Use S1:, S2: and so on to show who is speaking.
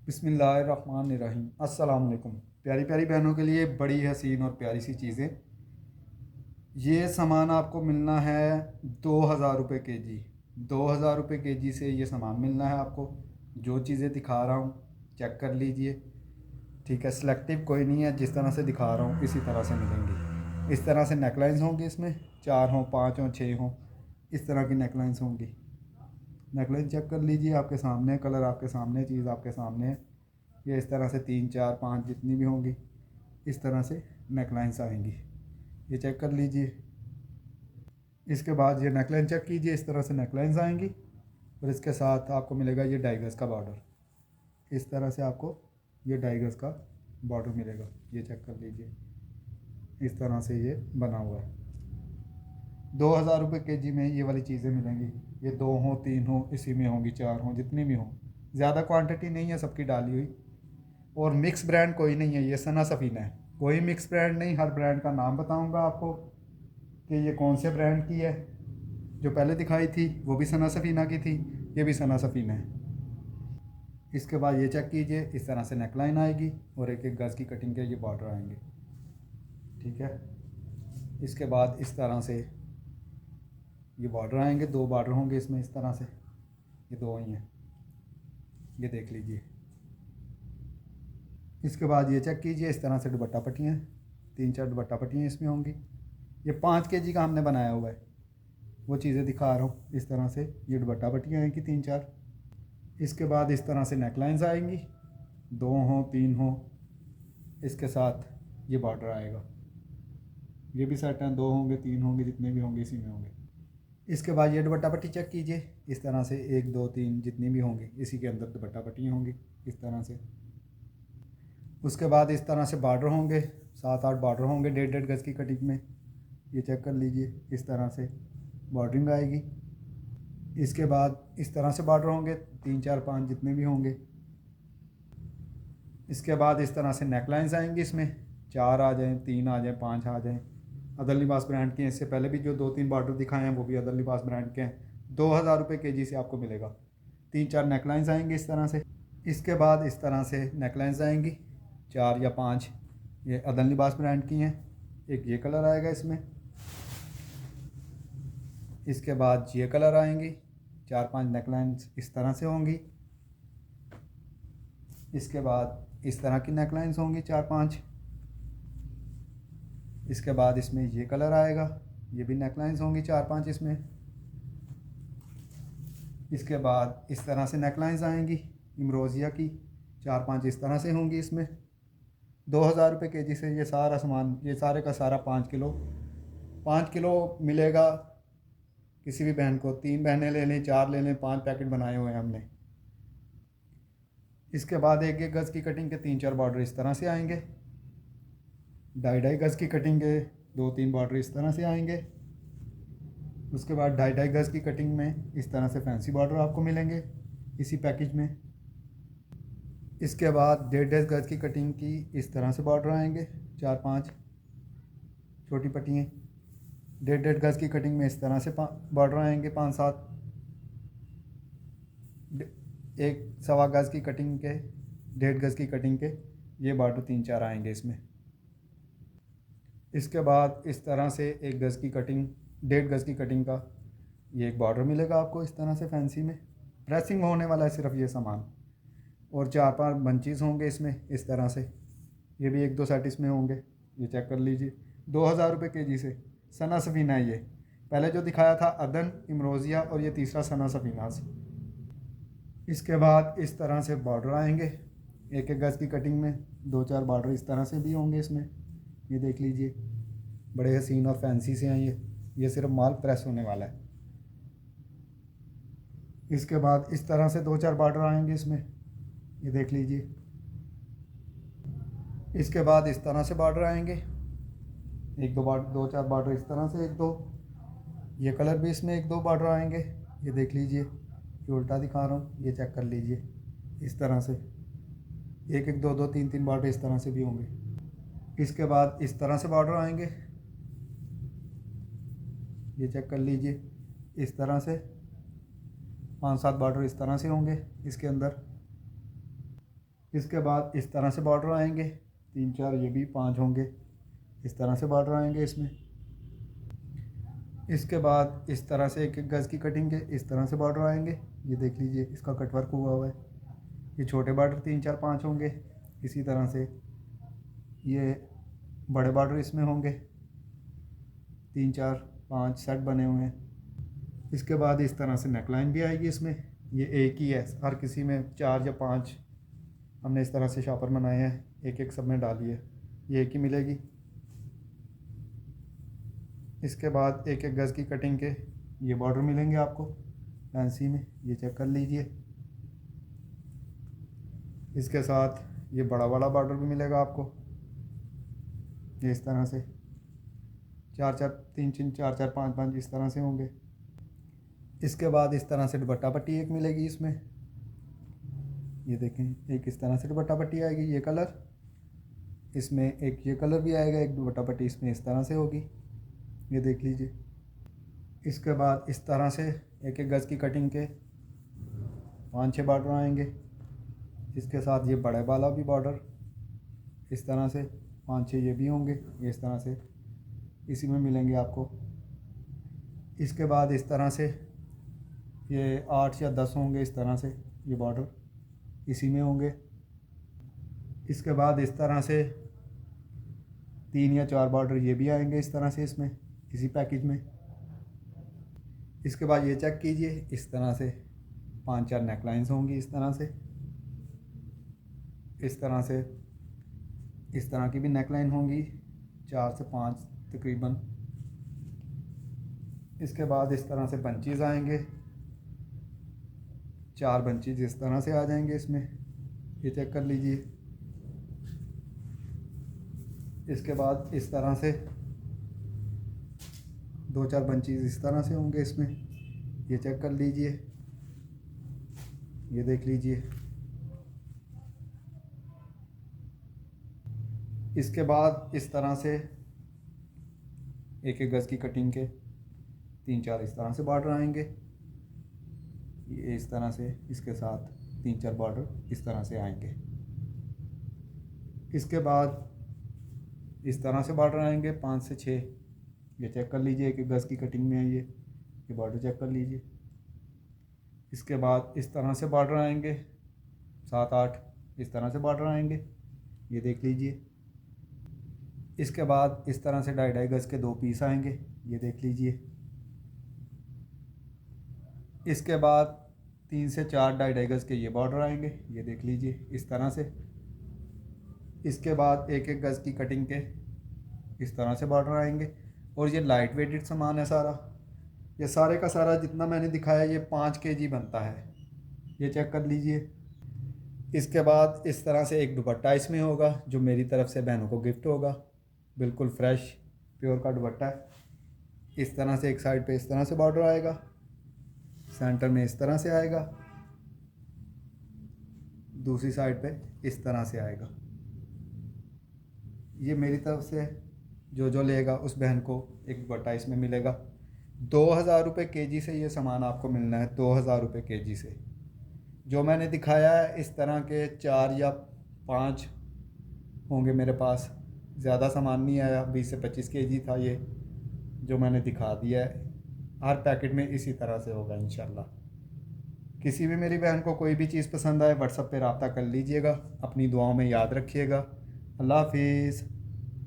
S1: बिस्मिल्लाहिर्रहमानिर्रहीम। अस्सलाम वालेकुम। प्यारी प्यारी बहनों के लिए बड़ी हसीन और प्यारी सी चीज़ें। ये सामान आपको मिलना है 2,000 रुपये kg। 2,000 रुपये kg से ये सामान मिलना है आपको। जो चीज़ें दिखा रहा हूँ चेक कर लीजिए, ठीक है। सिलेक्टिव कोई नहीं है, जिस तरह से दिखा रहा हूँ इसी तरह से मिलेंगी। इस तरह से नेकलाइंस होंगी, इसमें 4 हों, 5 हों, 6 हों, इस तरह की नेकलाइंस होंगी। नेकलाइन चेक कर लीजिए, आपके सामने कलर, आपके सामने चीज़, आपके सामने है। ये इस तरह से 3, 4, 5 जितनी भी होंगी इस तरह से नेकलाइंस आएंगी। ये चेक कर लीजिए। इसके बाद ये नेकलाइन चेक कीजिए, इस तरह से नेकलाइंस आएंगी और इसके साथ आपको मिलेगा ये 2.5 गज का बॉर्डर। इस तरह से आपको ये 2.5 गज का बॉर्डर मिलेगा। ये चेक कर लीजिए, इस तरह से ये बना हुआ है। 2,000 रुपये kg में ये वाली चीज़ें मिलेंगी। ये 2 हों, 3 हों, इसी में होंगी, 4 हों, जितनी भी हों। ज़्यादा क्वांटिटी नहीं है सबकी डाली हुई। और मिक्स ब्रांड कोई नहीं है, ये सना सफ़ीना है। कोई मिक्स ब्रांड नहीं, हर ब्रांड का नाम बताऊंगा आपको कि ये कौन से ब्रांड की है। जो पहले दिखाई थी वो भी सना सफ़ीना की थी, ये भी सना सफ़ीना है। इसके बाद ये चेक कीजिए, इस तरह से नेकलाइन आएगी और एक एक गज़ की कटिंग के ये बॉर्डर आएंगे, ठीक है। इसके बाद इस तरह से ये बॉर्डर आएंगे, 2 बॉर्डर होंगे इसमें इस तरह से। ये 2 ही हैं, ये देख लीजिए। इसके बाद ये चेक कीजिए, इस तरह से दुपट्टा पट्टियाँ, 3-4 दुपट्टा पट्टियाँ इसमें होंगी। ये 5 kg का हमने बनाया हुआ है, वो चीज़ें दिखा रहा हूँ। इस तरह से ये दुपट्टा पट्टियाँ आएंगी 3-4। इसके बाद इस तरह से नेकलाइंस आएंगी, 2 हों, 3 हों, इसके साथ ये बॉर्डर आएगा। ये भी सेट हैं, 2 होंगे, 3 होंगे, जितने भी होंगे इसी में होंगे। इसके बाद ये दुपट्टा पट्टी चेक कीजिए, इस तरह से 1, 2, 3 जितनी भी होंगी इसी के अंदर दुपट्टा पट्टियाँ होंगी इस तरह से। उसके बाद इस तरह से बॉर्डर होंगे, 7-8 बॉर्डर होंगे 1.5 गज़ की कटिंग में। ये चेक कर लीजिए, इस तरह से बॉर्डरिंग आएगी। इसके बाद इस तरह से बॉर्डर होंगे 3, 4, 5 जितने भी होंगे। इसके बाद इस तरह से नेकलाइंस आएंगी, इसमें 4 आ जाएँ, 3 आ जाएँ, 5 आ जाएँ। अदर लिबास ब्रांड के हैं। इससे पहले भी जो 2-3 बॉर्डर दिखाए हैं वो भी अदर लिबास ब्रांड के हैं। 2,000 रुपये kg से आपको मिलेगा। 3-4 नेकलाइंस आएंगी इस तरह से। इसके बाद इस तरह से नेकलाइंस आएंगी 4 या 5, ये अदर लिबास ब्रांड की हैं। एक ये कलर आएगा इसमें। इसके बाद ये कलर आएंगी, 4-5 नेकलाइंस इस तरह से होंगी। इसके बाद इस तरह की नेकलाइंस होंगी 4-5। इसके बाद इसमें ये कलर आएगा, ये भी नेकलाइंस होंगी 4-5 इसमें। इसके बाद इस तरह से नेकलाइंस आएंगी इमरोज़िया की, 4-5 इस तरह से होंगी इसमें। 2,000 रुपये kg से ये सारा सामान, ये सारे का सारा 5 किलो मिलेगा। किसी भी बहन को 3 बहनें ले लें, 4 ले लें, 5 पैकेट बनाए हुए हैं हमने। इसके बाद 1-1 गज़ की कटिंग के 3-4 बॉर्डर इस तरह से आएंगे। 2.5 गज़ की कटिंग के 2-3 बॉर्डर इस तरह से आएंगे। उसके बाद 2.5 गज़ की कटिंग में इस तरह से फैंसी बॉर्डर आपको मिलेंगे इसी पैकेज में। इसके बाद 1.5 गज़ की कटिंग की इस तरह से बॉर्डर आएंगे, 4-5 छोटी पट्टियाँ। 1.5 गज़ की कटिंग में इस तरह से बॉर्डर आएंगे 5-7। 1 सवा गज़ की कटिंग के, 1.5 गज़ की कटिंग के ये बॉर्डर 3-4 आएंगे इसमें। इसके बाद इस तरह से 1 गज़ की कटिंग, 1.5 गज़ की कटिंग का ये एक बॉर्डर मिलेगा आपको इस तरह से फैंसी में। प्रेसिंग होने वाला है सिर्फ ये सामान। और 4-5 बंचेस होंगे इसमें इस तरह से। ये भी 1-2 सेट इसमें होंगे। ये चेक कर लीजिए। 2,000 रुपये kg से सना सफ़ीना है। ये पहले जो दिखाया था अदन, इमरोज़िया, और ये तीसरा सना सफ़ीनास। इसके बाद इस तरह से बॉर्डर आएंगे 1-1 गज़ की कटिंग में। 2-4 बॉर्डर इस तरह से भी होंगे इसमें। ये देख लीजिए, बड़े हसीन और फैंसी से हैं ये सिर्फ माल प्रेस होने वाला है। इसके बाद इस तरह से 2-4 बॉर्डर आएंगे इसमें, ये देख लीजिए। इसके बाद इस तरह से बॉर्डर आएंगे, 1-2 बॉर्डर, 2-4 बॉर्डर इस तरह से, 1-2। ये कलर भी इसमें 1-2 बॉर्डर आएंगे, ये देख लीजिए। ये उल्टा दिखा रहा हूँ, ये चेक कर लीजिए। इस तरह से 1-1, 2-2, 3-3 बॉर्डर इस तरह से भी होंगे। इसके बाद इस तरह से बॉर्डर आएंगे, ये चेक कर लीजिए। इस तरह से 5-7 बॉर्डर इस तरह से होंगे इसके अंदर। इसके बाद इस तरह से बॉर्डर आएंगे, 3 4 ये भी 5 होंगे, इस तरह से बॉर्डर आएंगे इसमें। इसके बाद इस तरह से एक एक गज़ की कटिंग के इस तरह से बॉर्डर आएंगे। ये देख लीजिए इसका कटवर्क हुआ हुआ है। ये छोटे बॉर्डर 3 4 5 होंगे। इसी तरह से ये बड़े बॉर्डर इसमें होंगे, 3 4 5 सेट बने हुए हैं। इसके बाद इस तरह से नेकलाइन भी आएगी इसमें। ये एक ही है, हर किसी में 4 या 5 हमने इस तरह से शापर बनाए हैं, एक एक सब में डाली है, ये एक ही मिलेगी। इसके बाद एक एक गज़ की कटिंग के ये बॉर्डर मिलेंगे आपको फैंसी में, ये चेक कर लीजिए। इसके साथ ये बड़ा वाला बॉर्डर भी मिलेगा आपको, ये इस तरह से 4 4 3 3 4 4 5 5 इस तरह से होंगे। इसके बाद इस तरह से दुपट्टा पट्टी एक मिलेगी इसमें, ये देखें एक इस तरह से दुपट्टा पट्टी आएगी, ये कलर इसमें, एक ये कलर भी आएगा, एक दुपट्टा पट्टी इसमें इस तरह से होगी, ये देख लीजिए। इसके बाद इस तरह से एक एक गज़ की कटिंग के 5 6 बॉर्डर आएंगे। इसके साथ ये बड़े वाला भी बॉर्डर इस तरह से 5 6 ये भी होंगे, ये इस तरह से इसी में मिलेंगे आपको। इसके बाद इस तरह से ये 8 या 10 होंगे इस तरह से, ये बॉर्डर इसी में होंगे। इसके बाद इस तरह से 3 या 4 बॉर्डर ये भी आएंगे इस तरह से इसमें, इसी पैकेज में। इसके बाद ये चेक कीजिए, इस तरह से 5 4 नेकलाइंस होंगी इस तरह से, इस तरह से इस तरह की भी नेकलाइन होंगी 4 से 5 तकरीबन। इसके बाद इस तरह से बंचेस आएंगे, 4 बंचेस इस तरह से आ जाएंगे इसमें, ये चेक कर लीजिए। इसके बाद इस तरह से 2 4 बंचेस इस तरह से होंगे इसमें, ये चेक कर लीजिए, ये देख लीजिए। इसके बाद इस तरह से एक एक गज़ की कटिंग के 3 4 इस तरह से बॉर्डर आएंगे, ये इस तरह से, इसके साथ 3 4 बॉर्डर इस तरह से आएंगे। इसके बाद इस तरह से बॉर्डर आएंगे 5 से 6, ये चेक कर लीजिए, एक एक गज़ की कटिंग में है ये बॉर्डर चेक कर लीजिए। इसके बाद इस तरह से बॉर्डर आएंगे 7 8 इस तरह से बॉर्डर आएंगे, ये देख लीजिए। इसके बाद इस तरह से 2.5 2.5 गज़ के 2 पीस आएंगे, ये देख लीजिए। इसके बाद 3 से 4 2.5 2.5 गज़ के ये बॉर्डर आएंगे, ये देख लीजिए इस तरह से। इसके बाद एक एक गज़ की कटिंग के इस तरह से बॉर्डर आएंगे। और ये लाइट वेटेड सामान है सारा, ये सारे का सारा जितना मैंने दिखाया ये 5 kg बनता है, ये चेक कर लीजिए। इसके बाद इस तरह से एक दुपट्टा इसमें होगा जो मेरी तरफ से बहनों को गिफ्ट होगा, बिल्कुल फ्रेश प्योर का दुपट्टा है। इस तरह से एक साइड पे इस तरह से बॉर्डर आएगा, सेंटर में इस तरह से आएगा, दूसरी साइड पे इस तरह से आएगा। ये मेरी तरफ से जो लेगा उस बहन को एक दुपट्टा इसमें मिलेगा। 2000 रुपये kg से ये सामान आपको मिलना है, 2000 रुपये kg से। जो मैंने दिखाया है इस तरह के 4 या 5 होंगे मेरे पास, ज़्यादा सामान नहीं आया, 20 से 25 kg था ये जो मैंने दिखा दिया है। हर पैकेट में इसी तरह से होगा इंशाल्लाह। किसी भी मेरी बहन को कोई भी चीज़ पसंद आए व्हाट्सएप पे रब्ता कर लीजिएगा। अपनी दुआओं में याद रखिएगा। अल्लाह हाफिज़।